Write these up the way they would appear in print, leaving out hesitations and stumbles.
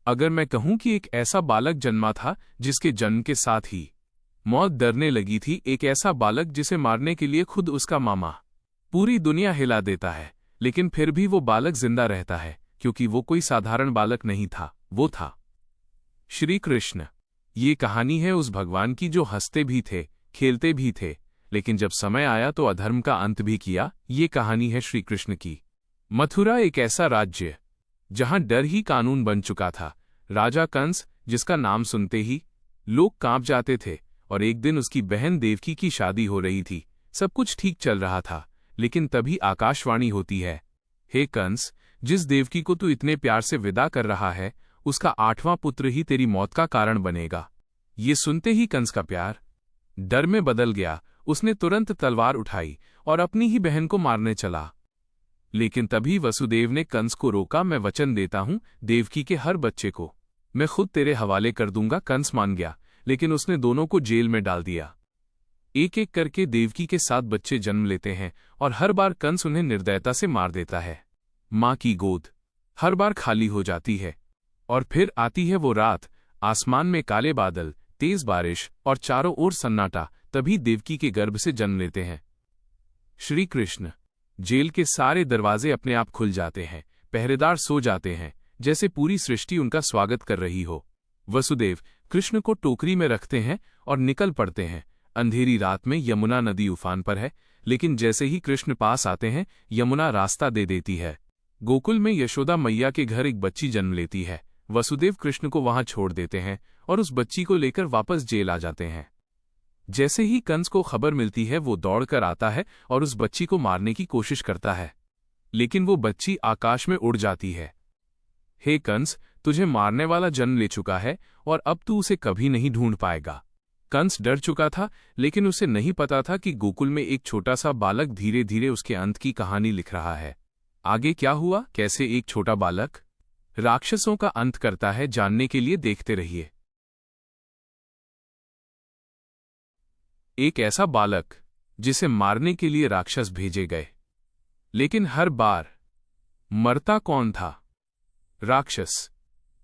अगर मैं कहूं कि एक ऐसा बालक जन्मा था जिसके जन्म के साथ ही मौत डरने लगी थी, एक ऐसा बालक जिसे मारने के लिए खुद उसका मामा पूरी दुनिया हिला देता है, लेकिन फिर भी वो बालक जिंदा रहता है, क्योंकि वो कोई साधारण बालक नहीं था, वो था श्री कृष्ण। ये कहानी है उस भगवान की जो हंसते भी थे, खेलते भी थे, लेकिन जब समय आया तो अधर्म का अंत भी किया। ये कहानी है श्री कृष्ण की। मथुरा एक ऐसा राज्य जहां डर ही कानून बन चुका था। राजा कंस, जिसका नाम सुनते ही लोग कांप जाते थे, और एक दिन उसकी बहन देवकी की शादी हो रही थी। सब कुछ ठीक चल रहा था, लेकिन तभी आकाशवाणी होती है, हे कंस, जिस देवकी को तू इतने प्यार से विदा कर रहा है, उसका 8वां पुत्र ही तेरी मौत का कारण बनेगा। ये सुनते ही कंस का प्यार डर में बदल गया। उसने तुरंत तलवार उठाई और अपनी ही बहन को मारने चला। लेकिन तभी वसुदेव ने कंस को रोका। मैं वचन देता हूं, देवकी के हर बच्चे को मैं खुद तेरे हवाले कर दूंगा। कंस मान गया, लेकिन उसने दोनों को जेल में डाल दिया। एक एक करके देवकी के 7 बच्चे जन्म लेते हैं, और हर बार कंस उन्हें निर्दयता से मार देता है। मां की गोद हर बार खाली हो जाती है, और फिर आती है वो रात। आसमान में काले बादल, तेज बारिश और चारों ओर सन्नाटा। तभी देवकी के गर्भ से जन्म लेते हैं श्री कृष्ण। जेल के सारे दरवाजे अपने आप खुल जाते हैं, पहरेदार सो जाते हैं, जैसे पूरी सृष्टि उनका स्वागत कर रही हो। वसुदेव कृष्ण को टोकरी में रखते हैं और निकल पड़ते हैं। अंधेरी रात में यमुना नदी उफान पर है, लेकिन जैसे ही कृष्ण पास आते हैं, यमुना रास्ता दे देती है। गोकुल में यशोदा मैया के घर एक बच्ची जन्म लेती है। वसुदेव कृष्ण को वहां छोड़ देते हैं और उस बच्ची को लेकर वापस जेल आ जाते हैं। जैसे ही कंस को खबर मिलती है, वो दौड़कर आता है और उस बच्ची को मारने की कोशिश करता है, लेकिन वो बच्ची आकाश में उड़ जाती है। हे कंस, तुझे मारने वाला जन्म ले चुका है और अब तू उसे कभी नहीं ढूंढ पाएगा। कंस डर चुका था, लेकिन उसे नहीं पता था कि गोकुल में एक छोटा सा बालक धीरे धीरे उसके अंत की कहानी लिख रहा है। आगे क्या हुआ, कैसे एक छोटा बालक राक्षसों का अंत करता है, जानने के लिए देखते रहिए। एक ऐसा बालक जिसे मारने के लिए राक्षस भेजे गए, लेकिन हर बार मरता कौन था? राक्षस,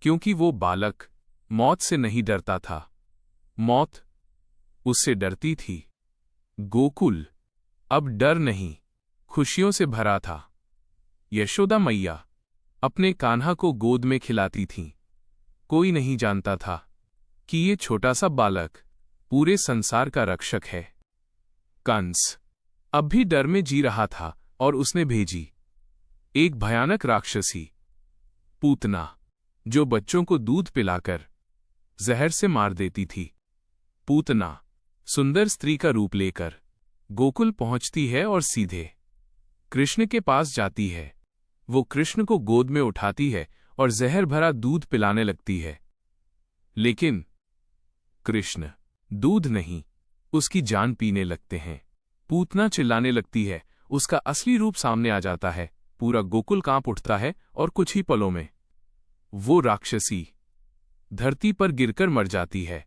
क्योंकि वो बालक मौत से नहीं डरता था, मौत उससे डरती थी। गोकुल अब डर नहीं, खुशियों से भरा था। यशोदा मैया अपने कान्हा को गोद में खिलाती थीं। कोई नहीं जानता था कि ये छोटा सा बालक पूरे संसार का रक्षक है। कंस अब भी डर में जी रहा था, और उसने भेजी एक भयानक राक्षसी, पूतना, जो बच्चों को दूध पिलाकर जहर से मार देती थी। पूतना सुंदर स्त्री का रूप लेकर गोकुल पहुंचती है और सीधे कृष्ण के पास जाती है। वो कृष्ण को गोद में उठाती है और जहर भरा दूध पिलाने लगती है, लेकिन कृष्ण दूध नहीं, उसकी जान पीने लगते हैं। पूतना चिल्लाने लगती है, उसका असली रूप सामने आ जाता है। पूरा गोकुल कांप उठता है, और कुछ ही पलों में वो राक्षसी धरती पर गिरकर मर जाती है।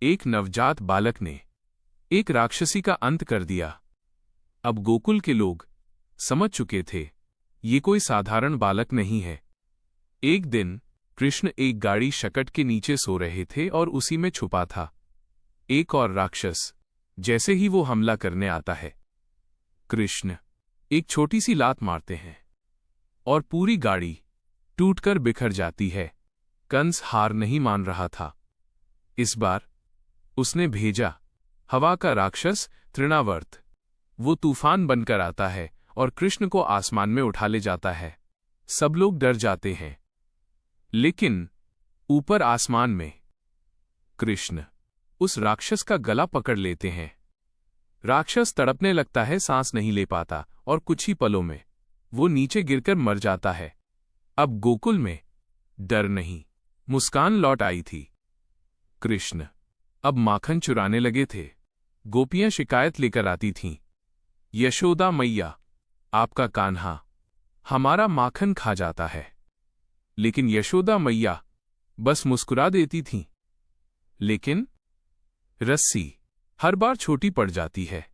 एक नवजात बालक ने एक राक्षसी का अंत कर दिया। अब गोकुल के लोग समझ चुके थे, ये कोई साधारण बालक नहीं है। एक दिन कृष्ण एक गाड़ी शकट के नीचे सो रहे थे और उसी में छुपा था एक और राक्षस। जैसे ही वो हमला करने आता है, कृष्ण एक छोटी सी लात मारते हैं और पूरी गाड़ी टूटकर बिखर जाती है। कंस हार नहीं मान रहा था। इस बार उसने भेजा हवा का राक्षस तृणावर्त। वो तूफान बनकर आता है और कृष्ण को आसमान में उठा ले जाता है। सब लोग डर जाते हैं, लेकिन ऊपर आसमान में कृष्ण उस राक्षस का गला पकड़ लेते हैं। राक्षस तड़पने लगता है, सांस नहीं ले पाता, और कुछ ही पलों में वो नीचे गिरकर मर जाता है। अब गोकुल में डर नहीं, मुस्कान लौट आई थी। कृष्ण अब माखन चुराने लगे थे। गोपियां शिकायत लेकर आती थीं, यशोदा मैया, आपका कान्हा हमारा माखन खा जाता है। लेकिन यशोदा मैया बस मुस्कुरा देती थीं। लेकिन रस्सी हर बार छोटी पड़ जाती है,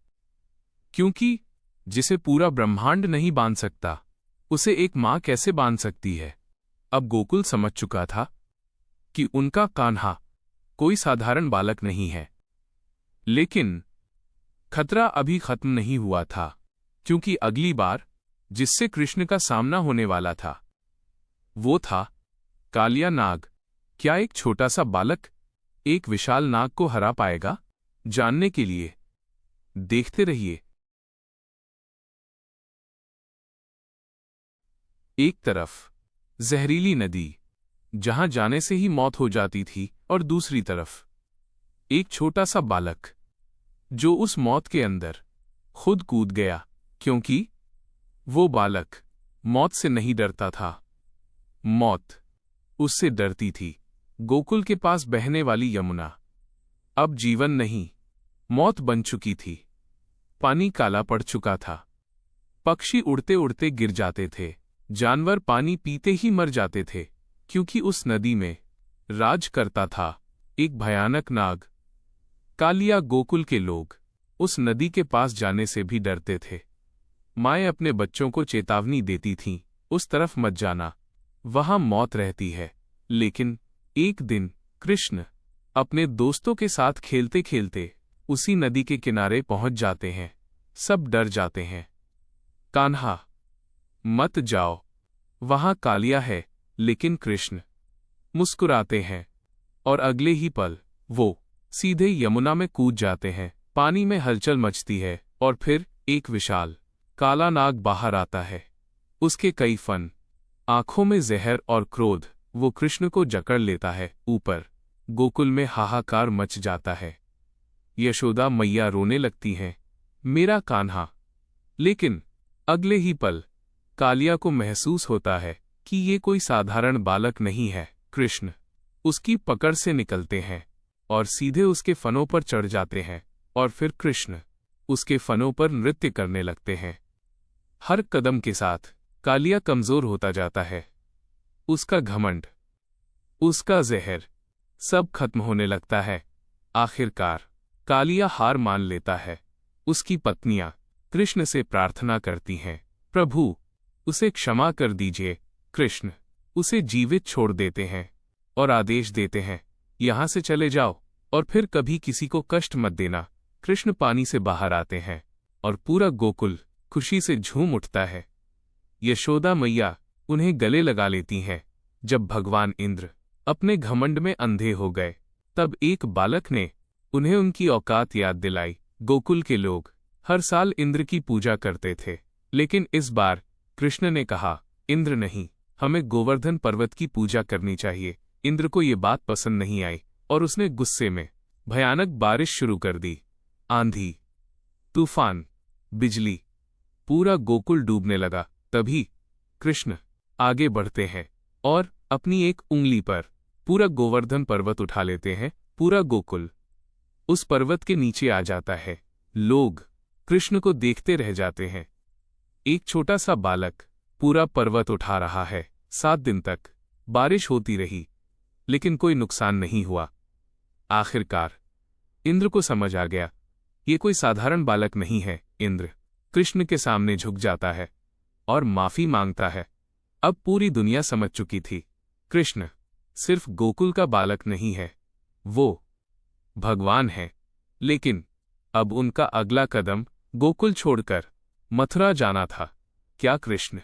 क्योंकि जिसे पूरा ब्रह्मांड नहीं बांध सकता, उसे एक मां कैसे बांध सकती है? अब गोकुल समझ चुका था, कि उनका कान्हा कोई साधारण बालक नहीं है। लेकिन खतरा अभी खत्म नहीं हुआ था, क्योंकि अगली बार जिससे कृष्ण का सामना होने वाला था वो था कालिया नाग। क्या एक छोटा सा बालक एक विशाल नाग को हरा पाएगा? जानने के लिए देखते रहिए। एक तरफ जहरीली नदी, जहां जाने से ही मौत हो जाती थी, और दूसरी तरफ एक छोटा सा बालक जो उस मौत के अंदर खुद कूद गया, क्योंकि वो बालक मौत से नहीं डरता था, मौत उससे डरती थी। गोकुल के पास बहने वाली यमुना अब जीवन नहीं, मौत बन चुकी थी। पानी काला पड़ चुका था, पक्षी उड़ते उड़ते गिर जाते थे, जानवर पानी पीते ही मर जाते थे, क्योंकि उस नदी में राज करता था एक भयानक नाग। कालिया गोकुल के लोग उस नदी के पास जाने से भी डरते थे। माएँ अपने बच्चों को चेतावनी देती थीं, उस तरफ मत जाना, वहां मौत रहती है। लेकिन एक दिन कृष्ण अपने दोस्तों के साथ खेलते खेलते उसी नदी के किनारे पहुंच जाते हैं। सब डर जाते हैं। कान्हा, मत जाओ, वहां कालिया है। लेकिन कृष्ण मुस्कुराते हैं और अगले ही पल वो सीधे यमुना में कूद जाते हैं। पानी में हलचल मचती है और फिर एक विशाल काला नाग बाहर आता है। उसके कई फन, आंखों में जहर और क्रोध। वो कृष्ण को जकड़ लेता है। ऊपर गोकुल में हाहाकार मच जाता है। यशोदा मैया रोने लगती हैं, मेरा कान्हा। लेकिन अगले ही पल कालिया को महसूस होता है कि ये कोई साधारण बालक नहीं है। कृष्ण उसकी पकड़ से निकलते हैं और सीधे उसके फनों पर चढ़ जाते हैं, और फिर कृष्ण उसके फनों पर नृत्य करने लगते हैं। हर कदम के साथ कालिया कमजोर होता जाता है। उसका घमंड, उसका जहर, सब खत्म होने लगता है। आखिरकार कालिया हार मान लेता है। उसकी पत्नियां कृष्ण से प्रार्थना करती हैं, प्रभु उसे क्षमा कर दीजिए। कृष्ण उसे जीवित छोड़ देते हैं और आदेश देते हैं, यहां से चले जाओ और फिर कभी किसी को कष्ट मत देना। कृष्ण पानी से बाहर आते हैं और पूरा गोकुल खुशी से झूम उठता है। यशोदा मैया उन्हें गले लगा लेती हैं। जब भगवान इंद्र अपने घमंड में अंधे हो गए, तब एक बालक ने उन्हें उनकी औकात याद दिलाई। गोकुल के लोग हर साल इंद्र की पूजा करते थे, लेकिन इस बार कृष्ण ने कहा, इंद्र नहीं, हमें गोवर्धन पर्वत की पूजा करनी चाहिए। इंद्र को ये बात पसंद नहीं आई और उसने गुस्से में भयानक बारिश शुरू कर दी। आंधी, तूफान, बिजली, पूरा गोकुल डूबने लगा। तभी कृष्ण आगे बढ़ते हैं और अपनी एक उंगली पर पूरा गोवर्धन पर्वत उठा लेते हैं। पूरा गोकुल उस पर्वत के नीचे आ जाता है। लोग कृष्ण को देखते रह जाते हैं। एक छोटा सा बालक पूरा पर्वत उठा रहा है। 7 दिन तक बारिश होती रही, लेकिन कोई नुकसान नहीं हुआ। आखिरकार इंद्र को समझ आ गया, ये कोई साधारण बालक नहीं है। इंद्र कृष्ण के सामने झुक जाता है और माफी मांगता है। अब पूरी दुनिया समझ चुकी थी, कृष्ण सिर्फ गोकुल का बालक नहीं है, वो भगवान है। लेकिन अब उनका अगला कदम गोकुल छोड़कर मथुरा जाना था। क्या कृष्ण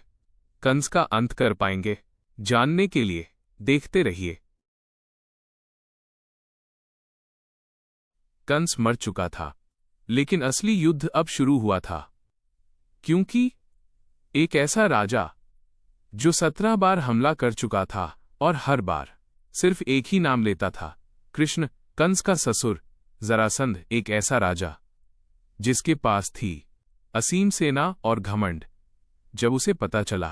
कंस का अंत कर पाएंगे? जानने के लिए देखते रहिए। कंस मर चुका था, लेकिन असली युद्ध अब शुरू हुआ था, क्योंकि एक ऐसा राजा जो 17 बार हमला कर चुका था और हर बार सिर्फ एक ही नाम लेता था, कृष्ण। कंस का ससुर जरासंध एक ऐसा राजा जिसके पास थी असीम सेना और घमंड। जब उसे पता चला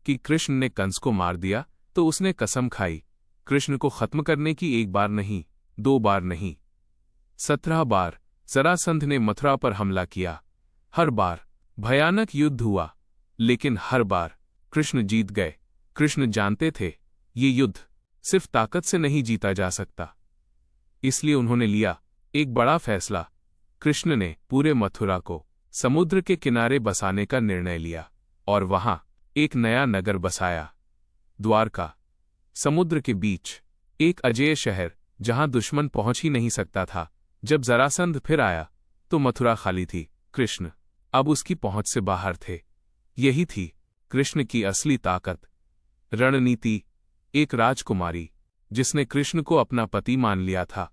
कि कृष्ण ने कंस को मार दिया, तो उसने कसम खाई कृष्ण को खत्म करने की। 1 बार नहीं, 2 बार नहीं, 17 बार जरासंध ने मथुरा पर हमला किया। हर बार भयानक युद्ध हुआ, लेकिन हर बार कृष्ण जीत गए। कृष्ण जानते थे ये युद्ध सिर्फ ताकत से नहीं जीता जा सकता, इसलिए उन्होंने लिया एक बड़ा फैसला। कृष्ण ने पूरे मथुरा को समुद्र के किनारे बसाने का निर्णय लिया और वहां एक नया नगर बसाया, द्वारका। समुद्र के बीच एक अजेय शहर जहां दुश्मन पहुंच ही नहीं सकता था। जब जरासंध फिर आया तो मथुरा खाली थी। कृष्ण अब उसकी पहुंच से बाहर थे। यही थी कृष्ण की असली ताकत, रणनीति। एक राजकुमारी जिसने कृष्ण को अपना पति मान लिया था,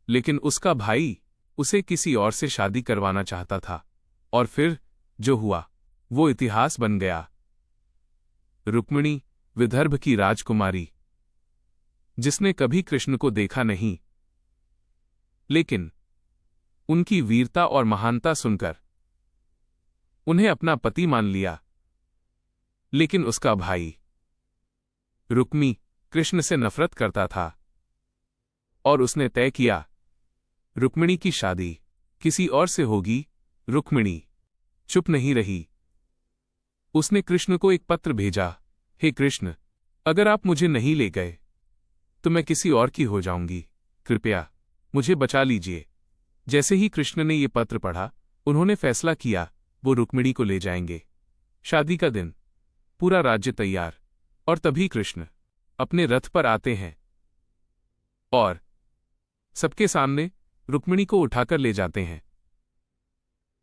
लेकिन उसका भाई उसे किसी और से शादी करवाना चाहता था। और फिर जो हुआ वो इतिहास बन गया। रुक्मिणी, विदर्भ की राजकुमारी, जिसने कभी कृष्ण को देखा नहीं, लेकिन उनकी वीरता और महानता सुनकर उन्हें अपना पति मान लिया। लेकिन उसका भाई रुक्मी कृष्ण से नफरत करता था और उसने तय किया रुक्मिणी की शादी किसी और से होगी। रुक्मिणी चुप नहीं रही। उसने कृष्ण को एक पत्र भेजा, हे कृष्ण, अगर आप मुझे नहीं ले गए तो मैं किसी और की हो जाऊंगी। कृपया मुझे बचा लीजिए। जैसे ही कृष्ण ने यह पत्र पढ़ा, उन्होंने फैसला किया वो रुक्मिणी को ले जाएंगे। शादी का दिन, पूरा राज्य तैयार, और तभी कृष्ण अपने रथ पर आते हैं और सबके सामने रुक्मिणी को उठाकर ले जाते हैं।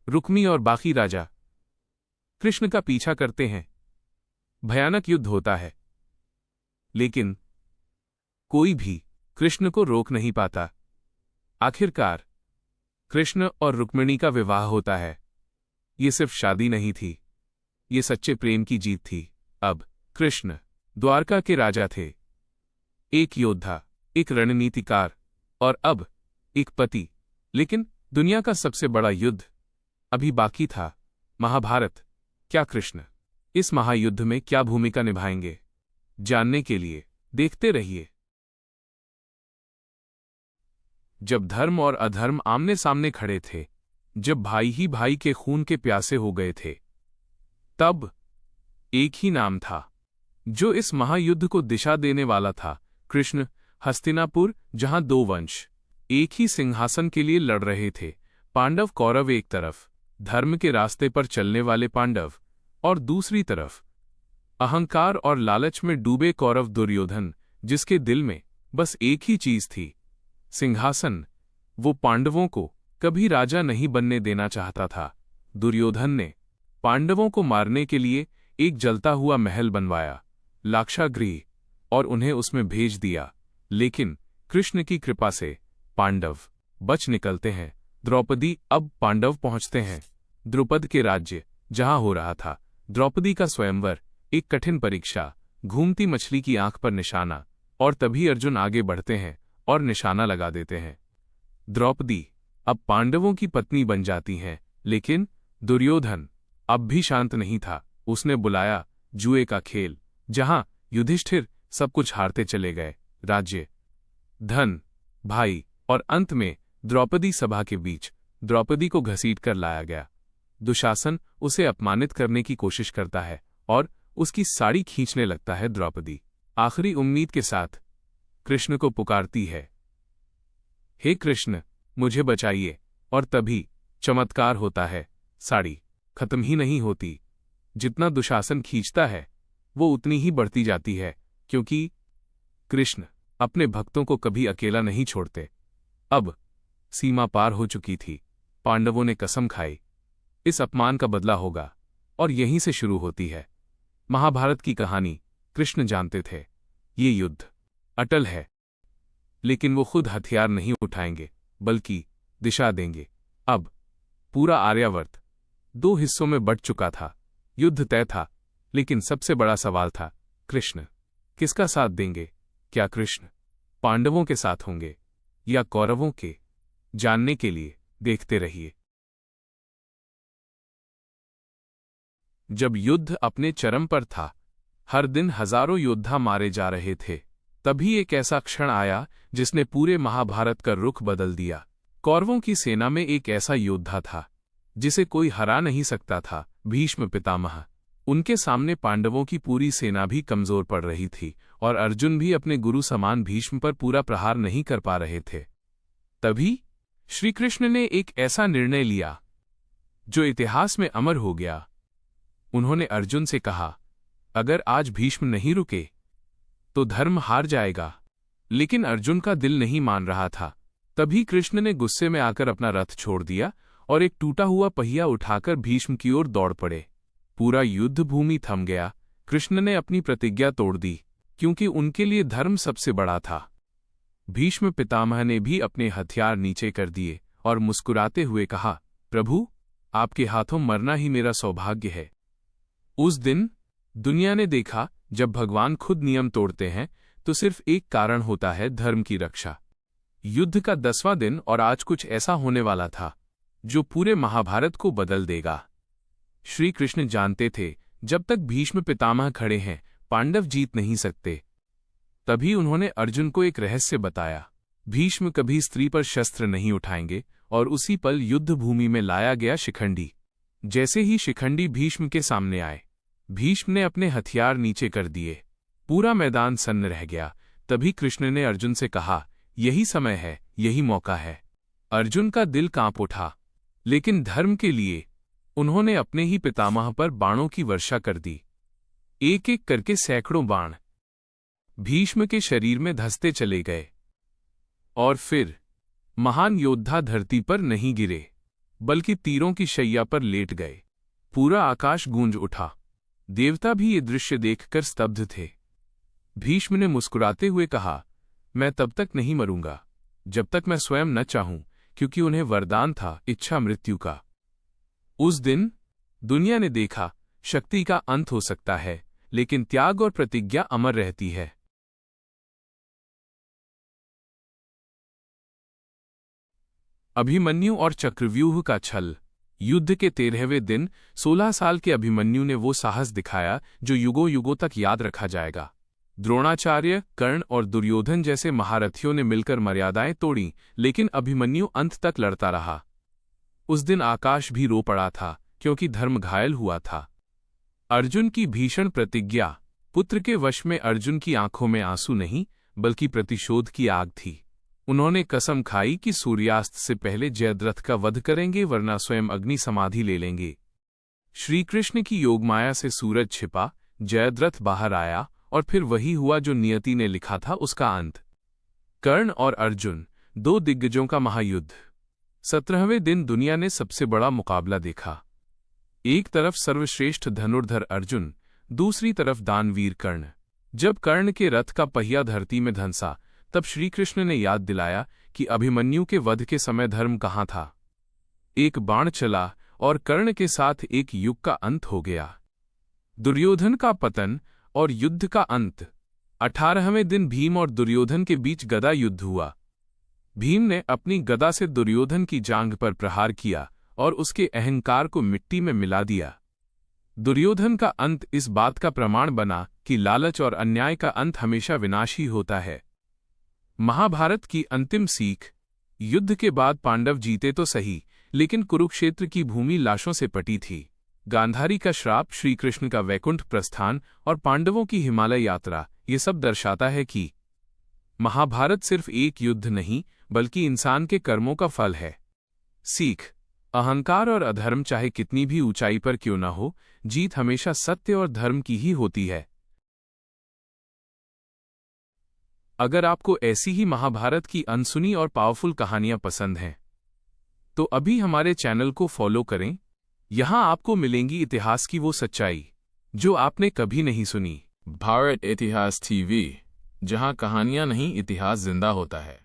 रुक्मी और बाकी राजा कृष्ण का पीछा करते हैं। भयानक युद्ध होता है, लेकिन कोई भी कृष्ण को रोक नहीं पाता। आखिरकार कृष्ण और रुक्मिणी का विवाह होता है। ये सिर्फ शादी नहीं थी, ये सच्चे प्रेम की जीत थी। अब कृष्ण द्वारका के राजा थे, एक योद्धा, एक रणनीतिकार और अब एक पति। लेकिन दुनिया का सबसे बड़ा युद्ध अभी बाकी था, महाभारत। क्या कृष्ण इस महायुद्ध में क्या भूमिका निभाएंगे? जानने के लिए देखते रहिए। जब धर्म और अधर्म आमने सामने खड़े थे, जब भाई ही भाई के खून के प्यासे हो गए थे, तब एक ही नाम था जो इस महायुद्ध को दिशा देने वाला था, कृष्ण। हस्तिनापुर, जहां दो वंश एक ही सिंहासन के लिए लड़ रहे थे, पांडव कौरव एक तरफ, धर्म के रास्ते पर चलने वाले पांडव, और दूसरी तरफ अहंकार और लालच में डूबे कौरव दुर्योधन, जिसके दिल में बस एक ही चीज थी, सिंहासन। वो पांडवों को कभी राजा नहीं बनने देना चाहता था। दुर्योधन ने पांडवों को मारने के लिए एक जलता हुआ महल बनवाया, लाक्षागृह, और उन्हें उसमें भेज दिया। लेकिन कृष्ण की कृपा से पांडव बच निकलते हैं। द्रौपदी अब पांडव पहुंचते हैं द्रुपद के राज्य, जहां हो रहा था द्रौपदी का स्वयंवर, एक कठिन परीक्षा, घूमती मछली की आंख पर निशाना। और तभी अर्जुन आगे बढ़ते हैं और निशाना लगा देते हैं। द्रौपदी अब पांडवों की पत्नी बन जाती हैं, लेकिन दुर्योधन अब भी शांत नहीं था। उसने बुलाया जुए का खेल, जहां युधिष्ठिर सब कुछ हारते चले गए, राज्य, धन, भाई, और अंत में द्रौपदी सभा के बीच द्रौपदी को घसीट कर लाया गया। दुशासन उसे अपमानित करने की कोशिश करता है और उसकी साड़ी खींचने लगता है। द्रौपदी आखिरी उम्मीद के साथ कृष्ण को पुकारती है, हे कृष्ण, मुझे बचाइए। और तभी चमत्कार होता है, साड़ी खत्म ही नहीं होती। जितना दुशासन खींचता है वो उतनी ही बढ़ती जाती है, क्योंकि कृष्ण अपने भक्तों को कभी अकेला नहीं छोड़ते। अब सीमा पार हो चुकी थी। पांडवों ने कसम खाई, इस अपमान का बदला होगा, और यहीं से शुरू होती है महाभारत की कहानी। कृष्ण जानते थे ये युद्ध अटल है, लेकिन वो खुद हथियार नहीं उठाएंगे, बल्कि दिशा देंगे। अब पूरा आर्यावर्त दो हिस्सों में बंट चुका था। युद्ध तय था, लेकिन सबसे बड़ा सवाल था, कृष्ण किसका साथ देंगे? क्या कृष्ण पांडवों के साथ होंगे या कौरवों के? जानने के लिए देखते रहिए। जब युद्ध अपने चरम पर था, हर दिन हजारों योद्धा मारे जा रहे थे, तभी एक ऐसा क्षण आया जिसने पूरे महाभारत का रुख बदल दिया। कौरवों की सेना में एक ऐसा योद्धा था जिसे कोई हरा नहीं सकता था, भीष्म पितामह। उनके सामने पांडवों की पूरी सेना भी कमजोर पड़ रही थी और अर्जुन भी अपने गुरु समान भीष्म पर पूरा प्रहार नहीं कर पा रहे थे। तभी श्रीकृष्ण ने एक ऐसा निर्णय लिया जो इतिहास में अमर हो गया। उन्होंने अर्जुन से कहा, अगर आज भीष्म नहीं रुके तो धर्म हार जाएगा, लेकिन अर्जुन का दिल नहीं मान रहा था। तभी कृष्ण ने गुस्से में आकर अपना रथ छोड़ दिया और एक टूटा हुआ पहिया उठाकर भीष्म की ओर दौड़ पड़े। पूरा युद्ध भूमि थम गया। कृष्ण ने अपनी प्रतिज्ञा तोड़ दी, क्योंकि उनके लिए धर्म सबसे बड़ा था। भीष्म पितामह ने भी अपने हथियार नीचे कर दिए और मुस्कुराते हुए कहा, प्रभु, आपके हाथों मरना ही मेरा सौभाग्य है। उस दिन दुनिया ने देखा, जब भगवान खुद नियम तोड़ते हैं तो सिर्फ एक कारण होता है, धर्म की रक्षा। युद्ध का 10वां दिन और आज कुछ ऐसा होने वाला था जो पूरे महाभारत को बदल देगा। श्री कृष्ण जानते थे, जब तक भीष्म पितामह खड़े हैं पांडव जीत नहीं सकते। तभी उन्होंने अर्जुन को एक रहस्य बताया। भीष्म कभी स्त्री पर शस्त्र नहीं उठाएंगे। और उसी पल युद्ध भूमि में लाया गया शिखंडी। जैसे ही शिखंडी भीष्म के सामने आए, भीष्म ने अपने हथियार नीचे कर दिए। पूरा मैदान सन्न रह गया। तभी कृष्ण ने अर्जुन से कहा, यही समय है, यही मौका है। अर्जुन का दिल कांप उठा, लेकिन धर्म के लिए उन्होंने अपने ही पितामह पर बाणों की वर्षा कर दी। एक एक करके सैकड़ों बाण भीष्म के शरीर में धंसते चले गए। और फिर महान योद्धा धरती पर नहीं गिरे, बल्कि तीरों की शैया पर लेट गए। पूरा आकाश गूंज उठा। देवता भी ये दृश्य देखकर स्तब्ध थे। भीष्म ने मुस्कुराते हुए कहा, मैं तब तक नहीं मरूंगा जब तक मैं स्वयं न चाहूं, क्योंकि उन्हें वरदान था इच्छा मृत्यु का। उस दिन दुनिया ने देखा, शक्ति का अंत हो सकता है, लेकिन त्याग और प्रतिज्ञा अमर रहती है। अभिमन्यु और चक्रव्यूह का छल। युद्ध के 13वें दिन 16 साल के अभिमन्यु ने वो साहस दिखाया जो युगों युगों तक याद रखा जाएगा। द्रोणाचार्य, कर्ण और दुर्योधन जैसे महारथियों ने मिलकर मर्यादाएं तोड़ी, लेकिन अभिमन्यु अंत तक लड़ता रहा। उस दिन आकाश भी रो पड़ा था, क्योंकि धर्म घायल हुआ था। अर्जुन की भीषण प्रतिज्ञा। पुत्र के वश में अर्जुन की आंखों में आंसू नहीं, बल्कि प्रतिशोध की आग थी। उन्होंने कसम खाई कि सूर्यास्त से पहले जयद्रथ का वध करेंगे, वरना स्वयं अग्नि समाधि ले लेंगे। श्रीकृष्ण की योगमाया से सूरज छिपा, जयद्रथ बाहर आया, और फिर वही हुआ जो नियति ने लिखा था, उसका अंत। कर्ण और अर्जुन, दो दिग्गजों का महायुद्ध। 17वें दिन दुनिया ने सबसे बड़ा मुकाबला देखा। एक तरफ सर्वश्रेष्ठ धनुर्धर अर्जुन, दूसरी तरफ दानवीर कर्ण। जब कर्ण के रथ का पहिया धरती में धंसा, तब श्रीकृष्ण ने याद दिलाया कि अभिमन्यु के वध के समय धर्म कहाँ था। एक बाण चला और कर्ण के साथ एक युग का अंत हो गया। दुर्योधन का पतन और युद्ध का अंत। 18वें दिन भीम और दुर्योधन के बीच गदा युद्ध हुआ। भीम ने अपनी गदा से दुर्योधन की जांघ पर प्रहार किया और उसके अहंकार को मिट्टी में मिला दिया। दुर्योधन का अंत इस बात का प्रमाण बना कि लालच और अन्याय का अंत हमेशा विनाशी होता है। महाभारत की अंतिम सीख। युद्ध के बाद पांडव जीते तो सही, लेकिन कुरुक्षेत्र की भूमि लाशों से पटी थी। गांधारी का श्राप, श्रीकृष्ण का वैकुंठ प्रस्थान और पांडवों की हिमालय यात्रा, ये सब दर्शाता है कि महाभारत सिर्फ एक युद्ध नहीं, बल्कि इंसान के कर्मों का फल है। सीख। अहंकार और अधर्म चाहे कितनी भी ऊंचाई पर क्यों न हो, जीत हमेशा सत्य और धर्म की ही होती है। अगर आपको ऐसी ही महाभारत की अनसुनी और पावरफुल कहानियां पसंद हैं, तो अभी हमारे चैनल को फॉलो करें। यहां आपको मिलेंगी इतिहास की वो सच्चाई जो आपने कभी नहीं सुनी। भारत इतिहास टीवी, जहां कहानियां नहीं, इतिहास जिंदा होता है।